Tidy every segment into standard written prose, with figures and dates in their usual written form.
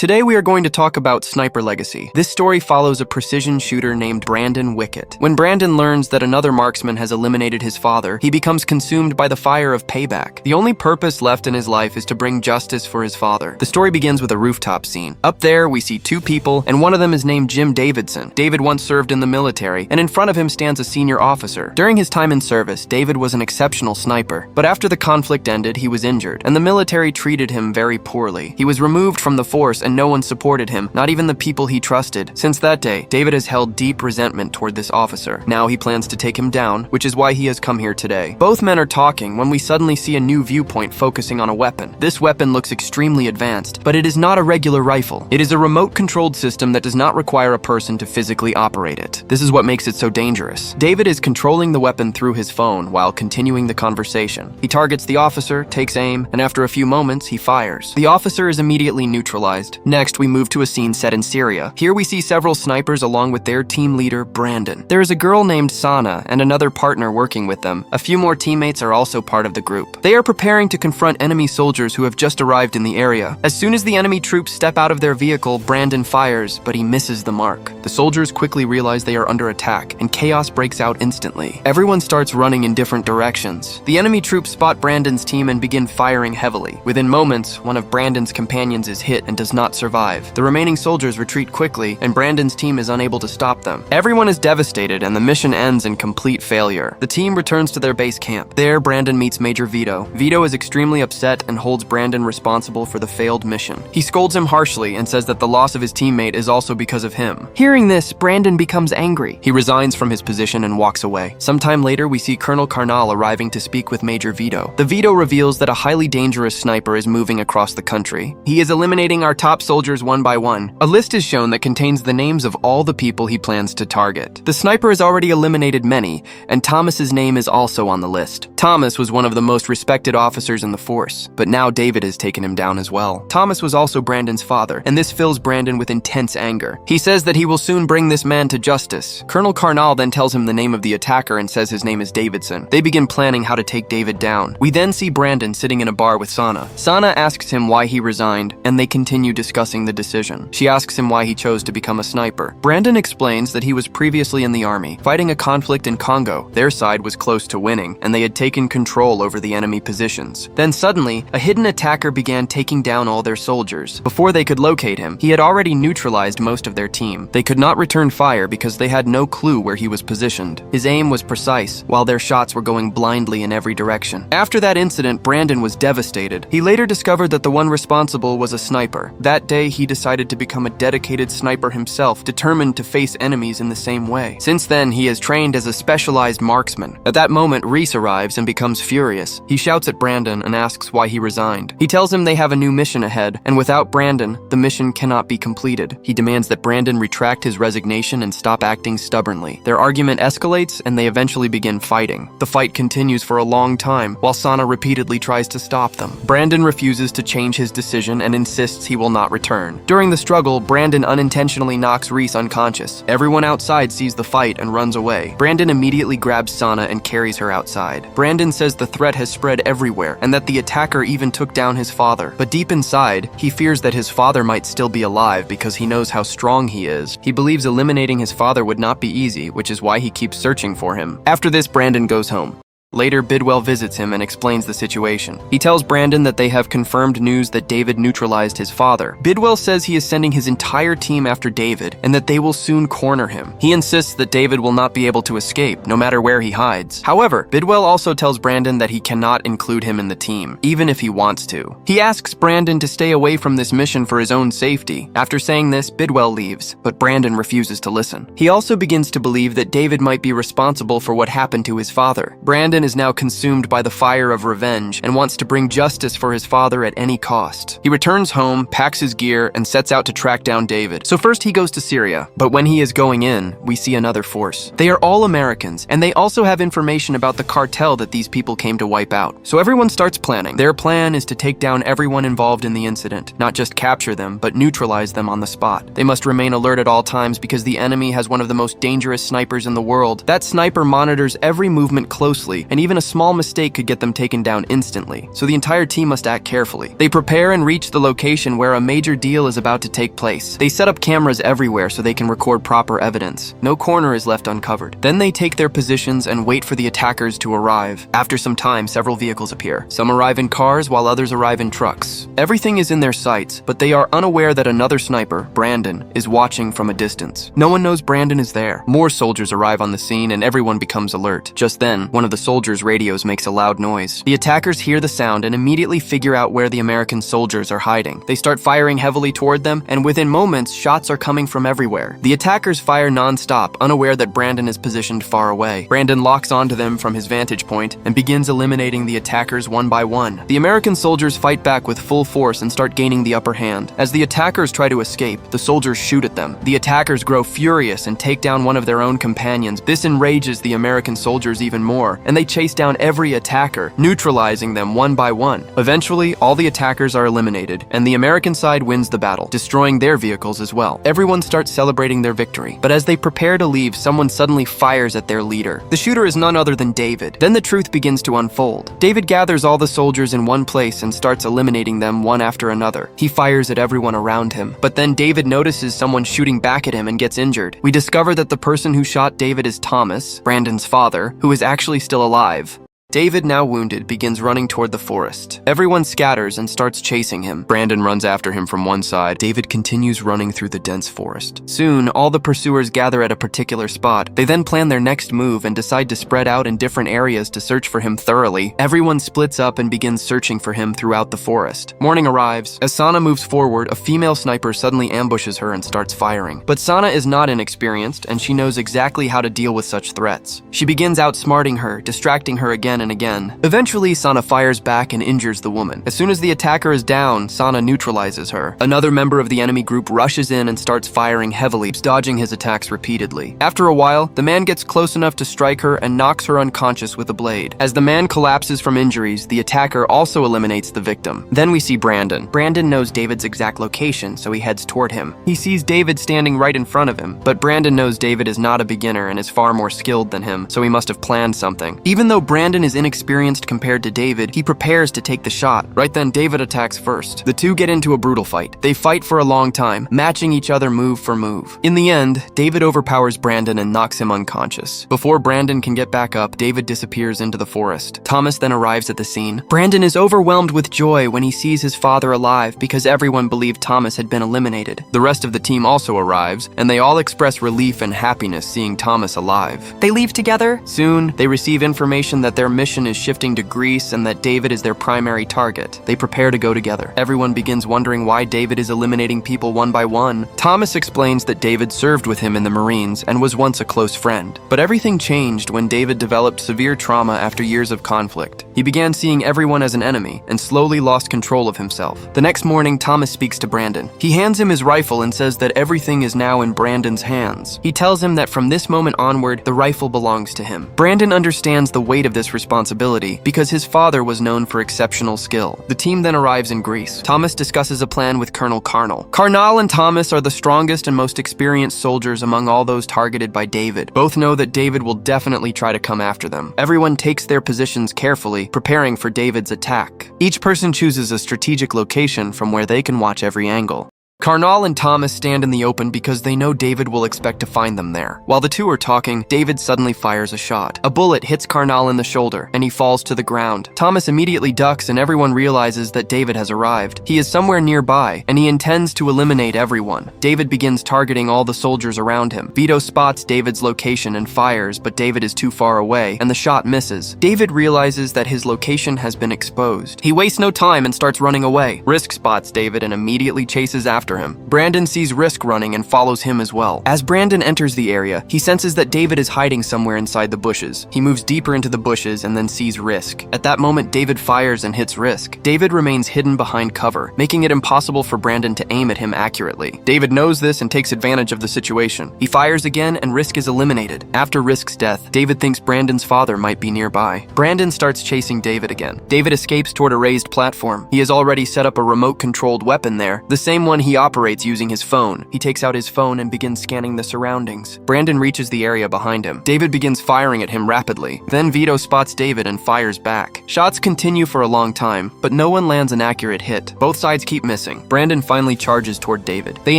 Today we are going to talk about Sniper Legacy. This story follows a precision shooter named Brandon Wickett. When Brandon learns that another marksman has eliminated his father, he becomes consumed by the fire of payback. The only purpose left in his life is to bring justice for his father. The story begins with a rooftop scene. Up there, we see two people, and one of them is named Jim Davidson. David once served in the military, and in front of him stands a senior officer. During his time in service, David was an exceptional sniper, but after the conflict ended, he was injured, and the military treated him very poorly. He was removed from the force, and no one supported him, not even the people he trusted. Since that day, David has held deep resentment toward this officer. Now he plans to take him down, which is why he has come here today. Both men are talking when we suddenly see a new viewpoint focusing on a weapon. This weapon looks extremely advanced, but it is not a regular rifle. It is a remote-controlled system that does not require a person to physically operate it. This is what makes it so dangerous. David is controlling the weapon through his phone while continuing the conversation. He targets the officer, takes aim, and after a few moments, he fires. The officer is immediately neutralized. Next, we move to a scene set in Syria. Here we see several snipers along with their team leader, Brandon. There is a girl named Sana and another partner working with them. A few more teammates are also part of the group. They are preparing to confront enemy soldiers who have just arrived in the area. As soon as the enemy troops step out of their vehicle, Brandon fires, but he misses the mark. The soldiers quickly realize they are under attack, and chaos breaks out instantly. Everyone starts running in different directions. The enemy troops spot Brandon's team and begin firing heavily. Within moments, one of Brandon's companions is hit and does not survive. The remaining soldiers retreat quickly, and Brandon's team is unable to stop them. Everyone is devastated, and the mission ends in complete failure. The team returns to their base camp. There, Brandon meets Major Vito. Vito is extremely upset and holds Brandon responsible for the failed mission. He scolds him harshly and says that the loss of his teammate is also because of him. Hearing this, Brandon becomes angry. He resigns from his position and walks away. Sometime later, we see Colonel Carnal arriving to speak with Major Vito. The Vito reveals that a highly dangerous sniper is moving across the country. He is eliminating our top soldiers one by one. A list is shown that contains the names of all the people he plans to target. The sniper has already eliminated many, and Thomas's name is also on the list. Thomas was one of the most respected officers in the force, but now David has taken him down as well. Thomas was also Brandon's father, and this fills Brandon with intense anger. He says that he will soon bring this man to justice. Colonel Carnal then tells him the name of the attacker and says his name is Davidson. They begin planning how to take David down. We then see Brandon sitting in a bar with Sana. Sana asks him why he resigned, and they continue discussing the decision. She asks him why he chose to become a sniper. Brandon explains that he was previously in the army, fighting a conflict in Congo. Their side was close to winning, and they had taken control over the enemy positions. Then suddenly, a hidden attacker began taking down all their soldiers. Before they could locate him, he had already neutralized most of their team. They could not return fire because they had no clue where he was positioned. His aim was precise, while their shots were going blindly in every direction. After that incident, Brandon was devastated. He later discovered that the one responsible was a sniper. That day, he decided to become a dedicated sniper himself, determined to face enemies in the same way. Since then, he has trained as a specialized marksman. At that moment, Reese arrives and becomes furious. He shouts at Brandon and asks why he resigned. He tells him they have a new mission ahead, and without Brandon, the mission cannot be completed. He demands that Brandon retract his resignation and stop acting stubbornly. Their argument escalates, and they eventually begin fighting. The fight continues for a long time, while Sana repeatedly tries to stop them. Brandon refuses to change his decision and insists he will not return. During the struggle, Brandon unintentionally knocks Reese unconscious. Everyone outside sees the fight and runs away. Brandon immediately grabs Sana and carries her outside. Brandon says the threat has spread everywhere and that the attacker even took down his father. But deep inside, he fears that his father might still be alive because he knows how strong he is. He believes eliminating his father would not be easy, which is why he keeps searching for him. After this, Brandon goes home. Later, Bidwell visits him and explains the situation. He tells Brandon that they have confirmed news that David neutralized his father. Bidwell says he is sending his entire team after David and that they will soon corner him. He insists that David will not be able to escape, no matter where he hides. However, Bidwell also tells Brandon that he cannot include him in the team, even if he wants to. He asks Brandon to stay away from this mission for his own safety. After saying this, Bidwell leaves, but Brandon refuses to listen. He also begins to believe that David might be responsible for what happened to his father. Brandon is now consumed by the fire of revenge and wants to bring justice for his father at any cost. He returns home, packs his gear, and sets out to track down David. So first he goes to Syria, but when he is going in, we see another force. They are all Americans, and they also have information about the cartel that these people came to wipe out. So everyone starts planning. Their plan is to take down everyone involved in the incident, not just capture them, but neutralize them on the spot. They must remain alert at all times because the enemy has one of the most dangerous snipers in the world. That sniper monitors every movement closely and even a small mistake could get them taken down instantly, so the entire team must act carefully. They prepare and reach the location where a major deal is about to take place. They set up cameras everywhere so they can record proper evidence. No corner is left uncovered. Then they take their positions and wait for the attackers to arrive. After some time, several vehicles appear. Some arrive in cars while others arrive in trucks. Everything is in their sights, but they are unaware that another sniper, Brandon, is watching from a distance. No one knows Brandon is there. More soldiers arrive on the scene and everyone becomes alert. Just then, one of the soldiers' radios makes a loud noise. The attackers hear the sound and immediately figure out where the American soldiers are hiding. They start firing heavily toward them, and within moments, shots are coming from everywhere. The attackers fire non-stop, unaware that Brandon is positioned far away. Brandon locks onto them from his vantage point and begins eliminating the attackers one by one. The American soldiers fight back with full force and start gaining the upper hand. As the attackers try to escape, the soldiers shoot at them. The attackers grow furious and take down one of their own companions. This enrages the American soldiers even more, and they chase down every attacker, neutralizing them one by one. Eventually, all the attackers are eliminated, and the American side wins the battle, destroying their vehicles as well. Everyone starts celebrating their victory, but as they prepare to leave, someone suddenly fires at their leader. The shooter is none other than David. Then the truth begins to unfold. David gathers all the soldiers in one place and starts eliminating them one after another. He fires at everyone around him, but then David notices someone shooting back at him and gets injured. We discover that the person who shot David is Thomas, Brandon's father, who is actually still alive. David, now wounded, begins running toward the forest. Everyone scatters and starts chasing him. Brandon runs after him from one side. David continues running through the dense forest. Soon, all the pursuers gather at a particular spot. They then plan their next move and decide to spread out in different areas to search for him thoroughly. Everyone splits up and begins searching for him throughout the forest. Morning arrives. As Sana moves forward, a female sniper suddenly ambushes her and starts firing. But Sana is not inexperienced, and she knows exactly how to deal with such threats. She begins outsmarting her, distracting her again and again. Eventually, Sana fires back and injures the woman. As soon as the attacker is down, Sana neutralizes her. Another member of the enemy group rushes in and starts firing heavily, dodging his attacks repeatedly. After a while, the man gets close enough to strike her and knocks her unconscious with a blade. As the man collapses from injuries, the attacker also eliminates the victim. Then we see Brandon. Brandon knows David's exact location, so he heads toward him. He sees David standing right in front of him, but Brandon knows David is not a beginner and is far more skilled than him, so he must have planned something. Even though Brandon is inexperienced compared to David, he prepares to take the shot. Right then, David attacks first. The two get into a brutal fight. They fight for a long time, matching each other move for move. In the end, David overpowers Brandon and knocks him unconscious. Before Brandon can get back up, David disappears into the forest. Thomas then arrives at the scene. Brandon is overwhelmed with joy when he sees his father alive because everyone believed Thomas had been eliminated. The rest of the team also arrives, and they all express relief and happiness seeing Thomas alive. They leave together. Soon, they receive information that their mission is shifting to Greece and that David is their primary target. They prepare to go together. Everyone begins wondering why David is eliminating people one by one. Thomas explains that David served with him in the Marines and was once a close friend. But everything changed when David developed severe trauma after years of conflict. He began seeing everyone as an enemy and slowly lost control of himself. The next morning, Thomas speaks to Brandon. He hands him his rifle and says that everything is now in Brandon's hands. He tells him that from this moment onward, the rifle belongs to him. Brandon understands the weight of this responsibility because his father was known for exceptional skill. The team then arrives in Greece. Thomas discusses a plan with Colonel Carnal. Carnal and Thomas are the strongest and most experienced soldiers among all those targeted by David. Both know that David will definitely try to come after them. Everyone takes their positions carefully, preparing for David's attack. Each person chooses a strategic location from where they can watch every angle. Carnal and Thomas stand in the open because they know David will expect to find them there. While the two are talking, David suddenly fires a shot. A bullet hits Carnal in the shoulder, and he falls to the ground. Thomas immediately ducks, and everyone realizes that David has arrived. He is somewhere nearby, and he intends to eliminate everyone. David begins targeting all the soldiers around him. Vito spots David's location and fires, but David is too far away, and the shot misses. David realizes that his location has been exposed. He wastes no time and starts running away. Risk spots David and immediately chases after him. Brandon sees Risk running and follows him as well. As Brandon enters the area, he senses that David is hiding somewhere inside the bushes. He moves deeper into the bushes and then sees Risk. At that moment, David fires and hits Risk. David remains hidden behind cover, making it impossible for Brandon to aim at him accurately. David knows this and takes advantage of the situation. He fires again and Risk is eliminated. After Risk's death, David thinks Brandon's father might be nearby. Brandon starts chasing David again. David escapes toward a raised platform. He has already set up a remote-controlled weapon there, the same one he operates using his phone. He takes out his phone and begins scanning the surroundings. Brandon reaches the area behind him. David begins firing at him rapidly. Then Vito spots David and fires back. Shots continue for a long time, but no one lands an accurate hit. Both sides keep missing. Brandon finally charges toward David. They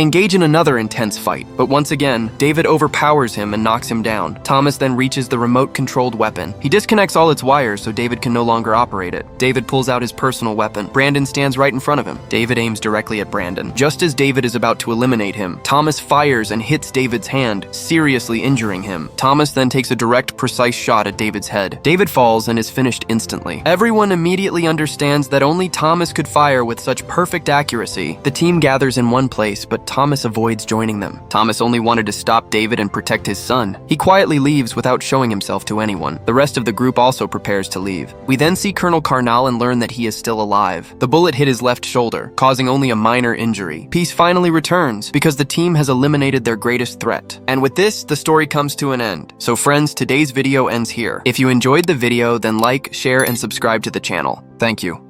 engage in another intense fight, but once again, David overpowers him and knocks him down. Thomas then reaches the remote-controlled weapon. He disconnects all its wires so David can no longer operate it. David pulls out his personal weapon. Brandon stands right in front of him. David aims directly at Brandon. Just as David is about to eliminate him, Thomas fires and hits David's hand, seriously injuring him. Thomas then takes a direct, precise shot at David's head. David falls and is finished instantly. Everyone immediately understands that only Thomas could fire with such perfect accuracy. The team gathers in one place, but Thomas avoids joining them. Thomas only wanted to stop David and protect his son. He quietly leaves without showing himself to anyone. The rest of the group also prepares to leave. We then see Colonel Carnal and learn that he is still alive. The bullet hit his left shoulder, causing only a minor injury. Peace finally returns because the team has eliminated their greatest threat. And with this, the story comes to an end. So friends, today's video ends here. If you enjoyed the video, then like, share, and subscribe to the channel. Thank you.